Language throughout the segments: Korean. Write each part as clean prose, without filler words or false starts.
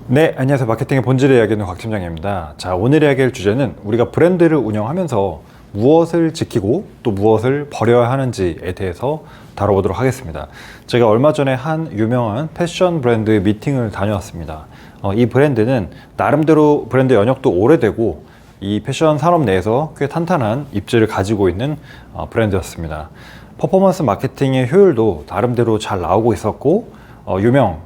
네, 안녕하세요. 마케팅의 본질을 이야기하는 곽 팀장입니다. 자, 오늘 이야기할 주제는 우리가 브랜드를 운영하면서 무엇을 지키고 또 무엇을 버려야 하는지에 대해서 다뤄보도록 하겠습니다. 제가 얼마 전에 한 유명한 패션 브랜드 미팅을 다녀왔습니다. 이 브랜드는 나름대로 브랜드 연역도 오래되고 이 패션 산업 내에서 꽤 탄탄한 입지를 가지고 있는 브랜드였습니다. 퍼포먼스 마케팅의 효율도 나름대로 잘 나오고 있었고 유명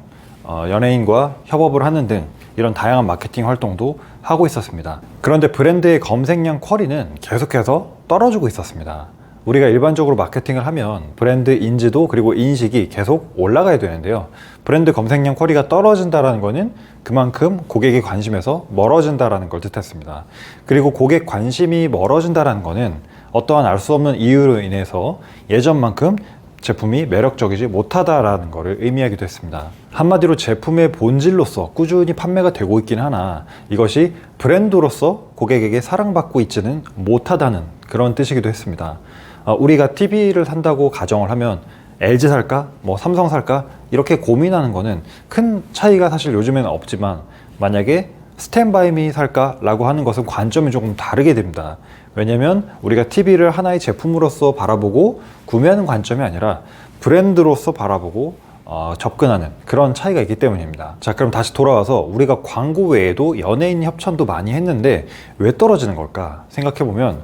연예인과 협업을 하는 등 이런 다양한 마케팅 활동도 하고 있었습니다. 그런데 브랜드의 검색량 쿼리는 계속해서 떨어지고 있었습니다. 우리가 일반적으로 마케팅을 하면 브랜드 인지도 그리고 인식이 계속 올라가야 되는데요. 브랜드 검색량 쿼리가 떨어진다는 것은 그만큼 고객의 관심에서 멀어진다는 걸 뜻했습니다. 그리고 고객 관심이 멀어진다는 것은 어떠한 알 수 없는 이유로 인해서 예전만큼 제품이 매력적이지 못하다라는 것을 의미하기도 했습니다. 한마디로 제품의 본질로서 꾸준히 판매가 되고 있긴 하나 이것이 브랜드로서 고객에게 사랑받고 있지는 못하다는 그런 뜻이기도 했습니다. 우리가 TV를 산다고 가정을 하면 LG 살까? 삼성 살까? 이렇게 고민하는 거는 큰 차이가 사실 요즘에는 없지만 만약에 스탠바이미 살까? 라고 하는 것은 관점이 조금 다르게 됩니다. 왜냐면 우리가 TV를 하나의 제품으로서 바라보고 구매하는 관점이 아니라 브랜드로서 바라보고 접근하는 그런 차이가 있기 때문입니다. 자, 그럼 다시 돌아와서 우리가 광고 외에도 연예인 협찬도 많이 했는데 왜 떨어지는 걸까 생각해보면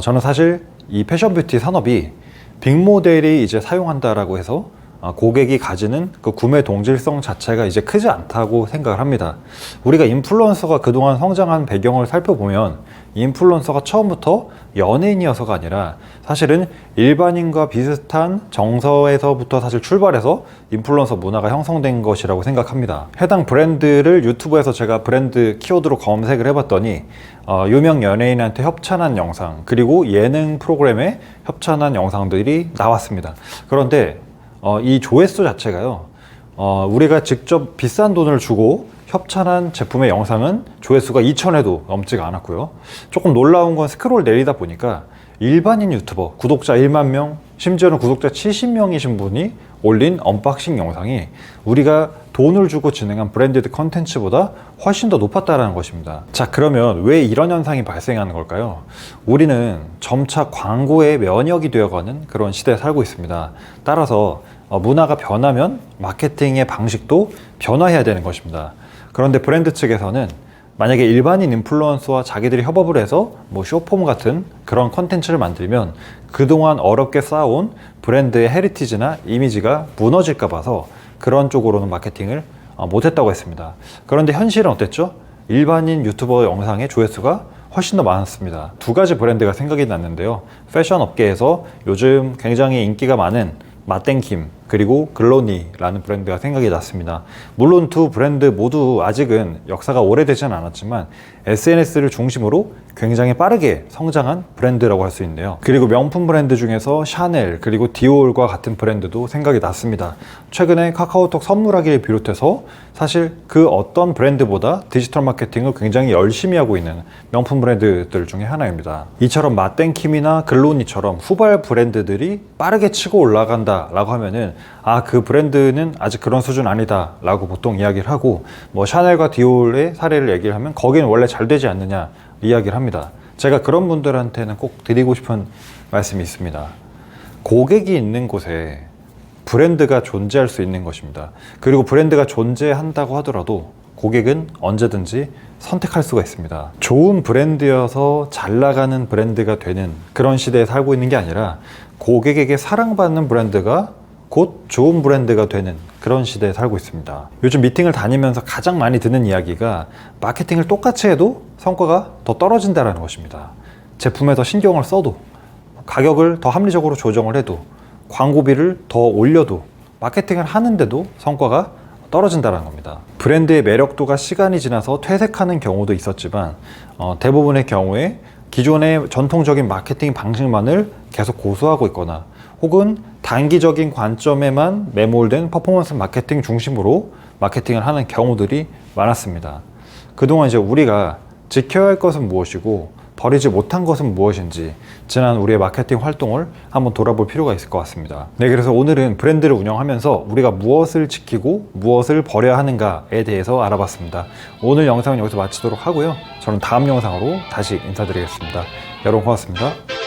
저는 사실 이 패션 뷰티 산업이 빅모델이 이제 사용한다라고 해서 고객이 가지는 그 구매 동질성 자체가 이제 크지 않다고 생각을 합니다. 우리가 인플루언서가 그동안 성장한 배경을 살펴보면 인플루언서가 처음부터 연예인이어서가 아니라 사실은 일반인과 비슷한 정서에서부터 사실 출발해서 인플루언서 문화가 형성된 것이라고 생각합니다. 해당 브랜드를 유튜브에서 제가 브랜드 키워드로 검색을 해봤더니 유명 연예인한테 협찬한 영상 그리고 예능 프로그램에 협찬한 영상들이 나왔습니다. 그런데 이 조회수 자체가요, 우리가 직접 비싼 돈을 주고 협찬한 제품의 영상은 조회수가 2,000회도 넘지가 않았고요. 조금 놀라운 건 스크롤 내리다 보니까 일반인 유튜버, 구독자 1만 명, 심지어는 구독자 70명이신 분이 올린 언박싱 영상이 우리가 돈을 주고 진행한 브랜디드 컨텐츠보다 훨씬 더 높았다는 것입니다. 자, 그러면 왜 이런 현상이 발생하는 걸까요? 우리는 점차 광고에 면역이 되어가는 그런 시대에 살고 있습니다. 따라서 문화가 변하면 마케팅의 방식도 변화해야 되는 것입니다. 그런데 브랜드 측에서는 만약에 일반인 인플루언서와 자기들이 협업을 해서 쇼폼 같은 그런 컨텐츠를 만들면 그동안 어렵게 쌓아온 브랜드의 헤리티지나 이미지가 무너질까 봐서 그런 쪽으로는 마케팅을 못했다고 했습니다. 그런데 현실은 어땠죠? 일반인 유튜버 영상의 조회수가 훨씬 더 많았습니다. 두 가지 브랜드가 생각이 났는데요. 패션 업계에서 요즘 굉장히 인기가 많은 맛땡킴 그리고 글로니라는 브랜드가 생각이 났습니다. 물론 두 브랜드 모두 아직은 역사가 오래되지는 않았지만 SNS를 중심으로 굉장히 빠르게 성장한 브랜드라고 할 수 있는데요. 그리고 명품 브랜드 중에서 샤넬 그리고 디올과 같은 브랜드도 생각이 났습니다. 최근에 카카오톡 선물하기를 비롯해서 사실 그 어떤 브랜드보다 디지털 마케팅을 굉장히 열심히 하고 있는 명품 브랜드들 중에 하나입니다. 이처럼 맛땡킴이나 글로니처럼 후발 브랜드들이 빠르게 치고 올라간다 라고 하면은 그 브랜드는 아직 그런 수준 아니다 라고 보통 이야기를 하고 샤넬과 디올의 사례를 얘기를 하면 거기는 원래 잘 되지 않느냐 이야기를 합니다. 제가 그런 분들한테는 꼭 드리고 싶은 말씀이 있습니다. 고객이 있는 곳에 브랜드가 존재할 수 있는 것입니다. 그리고 브랜드가 존재한다고 하더라도 고객은 언제든지 선택할 수가 있습니다. 좋은 브랜드여서 잘 나가는 브랜드가 되는 그런 시대에 살고 있는 게 아니라 고객에게 사랑받는 브랜드가 곧 좋은 브랜드가 되는 그런 시대에 살고 있습니다. 요즘 미팅을 다니면서 가장 많이 듣는 이야기가 마케팅을 똑같이 해도 성과가 더 떨어진다는 것입니다. 제품에 더 신경을 써도 가격을 더 합리적으로 조정을 해도 광고비를 더 올려도 마케팅을 하는데도 성과가 떨어진다는 겁니다. 브랜드의 매력도가 시간이 지나서 퇴색하는 경우도 있었지만 대부분의 경우에 기존의 전통적인 마케팅 방식만을 계속 고수하고 있거나 혹은 단기적인 관점에만 매몰된 퍼포먼스 마케팅 중심으로 마케팅을 하는 경우들이 많았습니다. 그동안 이제 우리가 지켜야 할 것은 무엇이고 버리지 못한 것은 무엇인지 지난 우리의 마케팅 활동을 한번 돌아볼 필요가 있을 것 같습니다. 네, 그래서 오늘은 브랜드를 운영하면서 우리가 무엇을 지키고 무엇을 버려야 하는가에 대해서 알아봤습니다. 오늘 영상은 여기서 마치도록 하고요. 저는 다음 영상으로 다시 인사드리겠습니다. 여러분 고맙습니다.